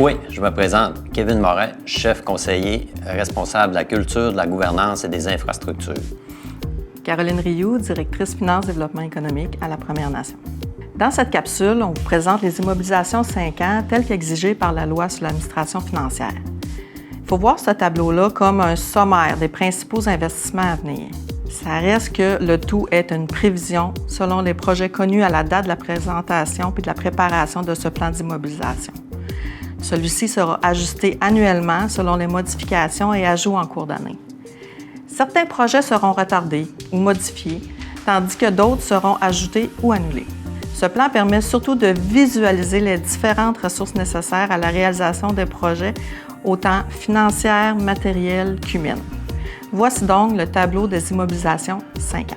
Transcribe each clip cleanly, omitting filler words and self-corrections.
Oui, je me présente, Kevin Moret, chef conseiller responsable de la culture, de la gouvernance et des infrastructures. Caroline Rioux, directrice finance et développement économique à la Première Nation. Dans cette capsule, on vous présente les immobilisations 5 ans telles qu'exigées par la loi sur l'administration financière. Il faut voir ce tableau-là comme un sommaire des principaux investissements à venir. Ça reste que le tout est une prévision selon les projets connus à la date de la présentation puis de la préparation de ce plan d'immobilisation. Celui-ci sera ajusté annuellement selon les modifications et ajouts en cours d'année. Certains projets seront retardés ou modifiés, tandis que d'autres seront ajoutés ou annulés. Ce plan permet surtout de visualiser les différentes ressources nécessaires à la réalisation des projets, autant financières, matérielles qu'humaines. Voici donc le tableau des immobilisations 5 ans.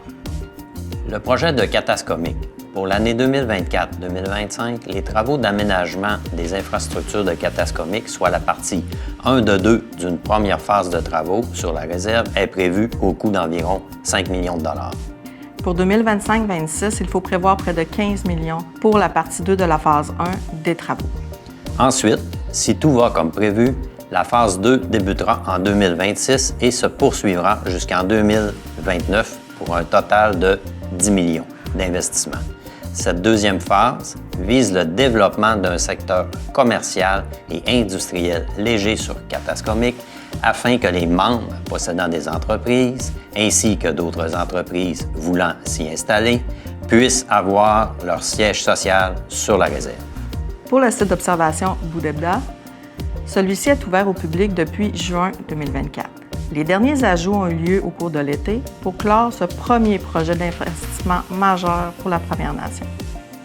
Le projet de Catascomic. Pour l'année 2024-2025, les travaux d'aménagement des infrastructures de Catascomic, soit la partie 1 de 2 d'une première phase de travaux sur la réserve, est prévue au coût d'environ 5 millions de dollars. Pour 2025-26, il faut prévoir près de 15 millions pour la partie 2 de la phase 1 des travaux. Ensuite, si tout va comme prévu, la phase 2 débutera en 2026 et se poursuivra jusqu'en 2029 pour un total de 10 millions d'investissements. Cette deuxième phase vise le développement d'un secteur commercial et industriel léger sur Catascomic afin que les membres possédant des entreprises ainsi que d'autres entreprises voulant s'y installer puissent avoir leur siège social sur la réserve. Pour le site d'observation Boudebda, celui-ci est ouvert au public depuis juin 2024. Les derniers ajouts ont eu lieu au cours de l'été pour clore ce premier projet d'investissement majeur pour la Première Nation.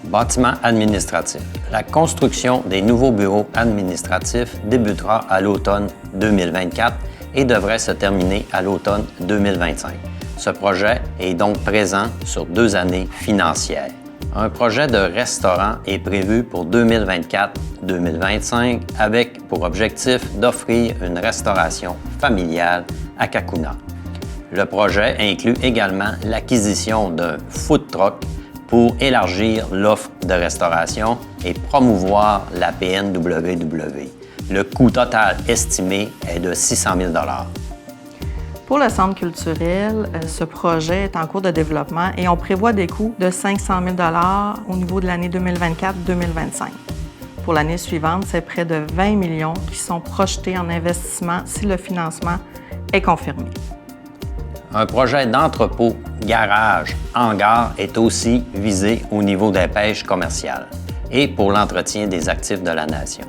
Bâtiment administratif. La construction des nouveaux bureaux administratifs débutera à l'automne 2024 et devrait se terminer à l'automne 2025. Ce projet est donc présent sur 2 années financières. Un projet de restaurant est prévu pour 2024-2025 avec pour objectif d'offrir une restauration familiale à Kakuna. Le projet inclut également l'acquisition d'un food truck pour élargir l'offre de restauration et promouvoir la PNWW. Le coût total estimé est de 600 000 $. Pour le centre culturel, ce projet est en cours de développement et on prévoit des coûts de 500 000 $ au niveau de l'année 2024-2025. Pour l'année suivante, c'est près de 20 millions qui sont projetés en investissement si le financement est confirmé. Un projet d'entrepôt, garage, hangar est aussi visé au niveau des pêches commerciales et pour l'entretien des actifs de la Nation.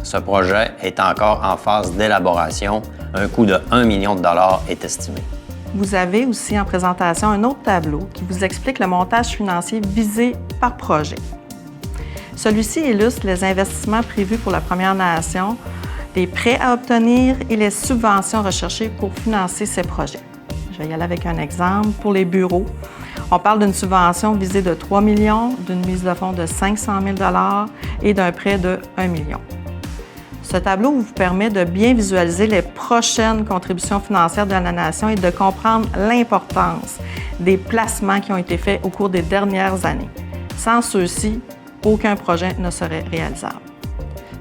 Ce projet est encore en phase d'élaboration. Un coût de 1 million de dollars est estimé. Vous avez aussi en présentation un autre tableau qui vous explique le montage financier visé par projet. Celui-ci illustre les investissements prévus pour la Première Nation, les prêts à obtenir et les subventions recherchées pour financer ces projets. Je vais y aller avec un exemple. Pour les bureaux, on parle d'une subvention visée de 3 millions, d'une mise de fonds de 500 000 $ et d'un prêt de 1 million. Ce tableau vous permet de bien visualiser les prochaines contributions financières de la Nation et de comprendre l'importance des placements qui ont été faits au cours des dernières années. Sans ceux-ci, aucun projet ne serait réalisable.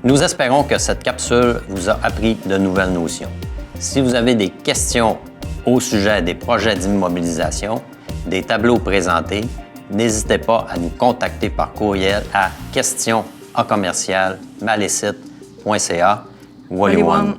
Nous espérons que cette capsule vous a appris de nouvelles notions. Si vous avez des questions au sujet des projets d'immobilisation, des tableaux présentés, n'hésitez pas à nous contacter par courriel à questions@malecite.ca. Wally One.